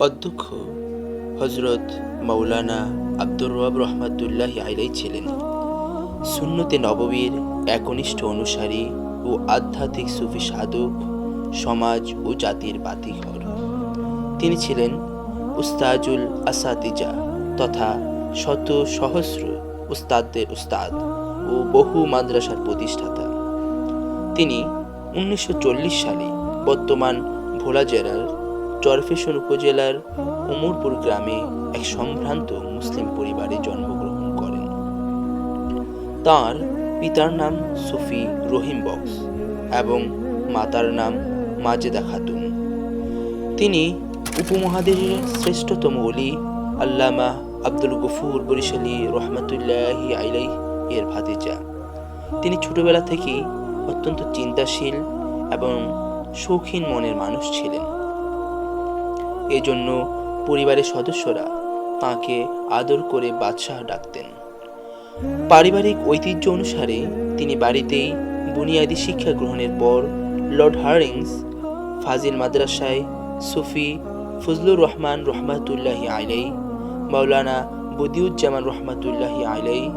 অধ্যক্ষ হযরত মাওলানা আব্দুর রব রহমাতুল্লাহি আলাইহি ছিলেন সুন্নতে নববীর একনিষ্ঠ অনুসারী ও আধ্যাত্মিক সুফি সাধক, সমাজ ও জাতির বাতিঘর। তিনি ছিলেন উস্তাজুল আসাতিজা তথা শত সহস্র উস্তাদদের উস্তাদ ও বহু মাদ্রাসার প্রতিষ্ঠাতা। তিনি 1940 সালে বর্তমান ভোলা জেলার চরফ্যাশন উপজেলার উমরপুর গ্রামে এক সম্ভ্রান্ত মুসলিম পরিবারে জন্মগ্রহণ করেন। তার পিতার নাম সুফি রহিম বক্স এবং মাতার নাম মাজেদা খাতুন। তিনি উপমহাদেশের শ্রেষ্ঠতম ওলি আল্লামা আব্দুল গফুর বরিশালী রহমাতুল্লাহি আলাইহি এর ভাতিজা। তিনি ছোটবেলা থেকেই অত্যন্ত চিন্তাশীল এবং শৌখিন মনের মানুষ ছিলেন। এজন্য পরিবারের সদস্যরা তাঁকে আদর করে বাদশাহ ডাকতেন। পারিবারিক ঐতিহ্য অনুসারে তিনি বাড়িতেই বুনিয়াদী শিক্ষা গ্রহণের পর লর্ড হার্ডিংস ফাজিল মাদ্রাসায় সুফি ফজলুর রহমান রহমাতুল্লাহি আলাইহি, মাওলানা বদিউজ্জামান রহমাতুল্লাহি আলাইহি,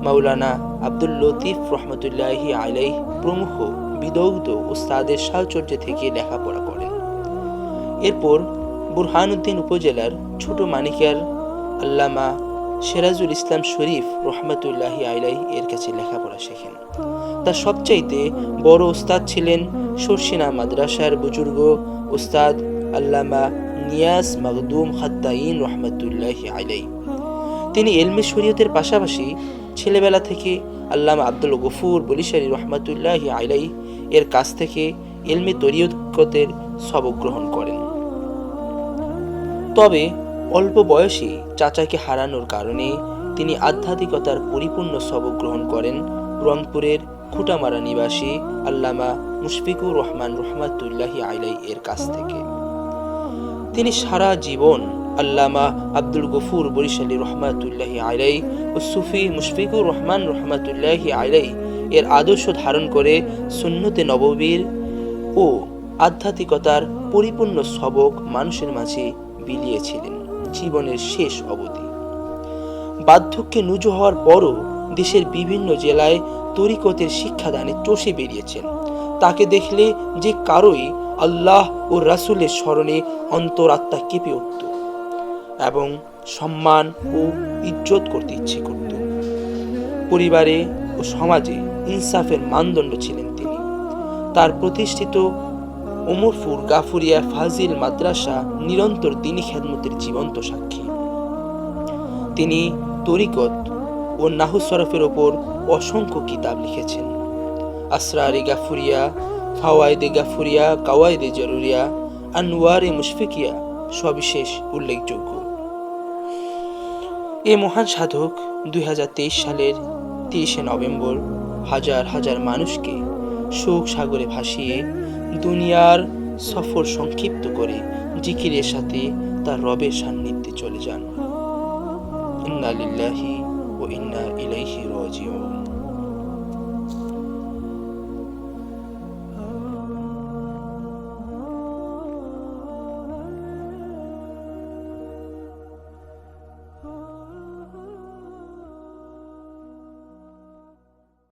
মাওলানা আব্দুল লতিফ রহমাতুল্লাহি আলাইহি প্রমুখ বিদগ্ধ উস্তাদের সাহচর্য থেকে লেখাপড়া করেন। এরপর বুরহানুদ্দিন উপজেলার ছোট মানিকার আল্লামা সিরাজুল ইসলাম শরীফ রহমাতুল্লাহি আলাইহি এর কাছে লেখাপড়া শেখেন। তার সবচাইতে বড় উস্তাদ ছিলেন শর্ষিনা মাদ্রাসার বুজুর্গ উস্তাদ আল্লামা নিয়াজ মাগদুম খাত্তাইন রহমাতুল্লাহি আলাইহি। তিনি ইলমে শরীয়তের পাশাপাশি ছেলেবেলা থেকে আল্লামা আব্দুল গফুর বরিশালী রহমাতুল্লাহি আলাইহি এর কাছ থেকে ইলমে তরিকতের সবক গ্রহণ করেন। তবে অল্প বয়সে চাচাকে হারানোর কারণে তিনি আধ্যাত্মিকতার পরিপূর্ণ সবক গ্রহণ করেন রংপুরের খুঁটামারা নিবাসী আল্লামা মুশফিকুর রহমান রহমাতুল্লাহি আলাইহি এর কাছ থেকে। তিনি সারা জীবন আল্লামা আব্দুল গফুর বরিশালী রহমাতুল্লাহি আলাইহি ও সুফি মুশফিকুর রহমান রহমাতুল্লাহি আলাইহি এর আদর্শ ধারণ করে সুন্নতে নববীর ও আধ্যাত্মিকতার পরিপূর্ণ সবক মানুষের মাঝে বিলিয়েছিলেন জীবনের শেষ অবধি। বার্ধক্যে নুজু হওয়ার পরও দেশের বিভিন্ন জেলায় তরিকতের শিক্ষাদানে চষে বেরিয়েছেন। তাকে দেখলে যে কারোই আল্লাহ ও রাসূলের স্মরণে অন্তরাত্মা কেঁপে উঠত এবং সম্মান ও ইজ্জত করতে ইচ্ছে করত। পরিবারে ও সমাজে ইনসাফের মানদণ্ড ছিলেন তিনি। তার প্রতিষ্ঠিত উমরপুর গাফুরিয়া ফাজিল মাদ্রাসা নিরন্তর দ্বীনী খেদমতের জীবন্ত সাক্ষী। তিনি তরিকত ও নাহু সরফের ওপর অসংখ্য কিতাব লিখেছেন। আসরারে গাফুরিয়া, ফাওয়াইদে গাফুরিয়া, কাওয়াইদে জরুরিয়া, আনওয়ারে মুশফিকিয়া সবিশেষ উল্লেখযোগ্য। এ মহান সাধক 2023 সালের 30 নভেম্বর হাজার হাজার মানুষকে শোক সাগরে ভাসিয়ে দুনিয়ার সফর সংক্ষিপ্ত করে জিকিরের সাথে তার রবের সান্নিধ্যে চলে যান। ইন্না লিল্লাহি ওয়া ইন্না ইলাইহি রাজিউন।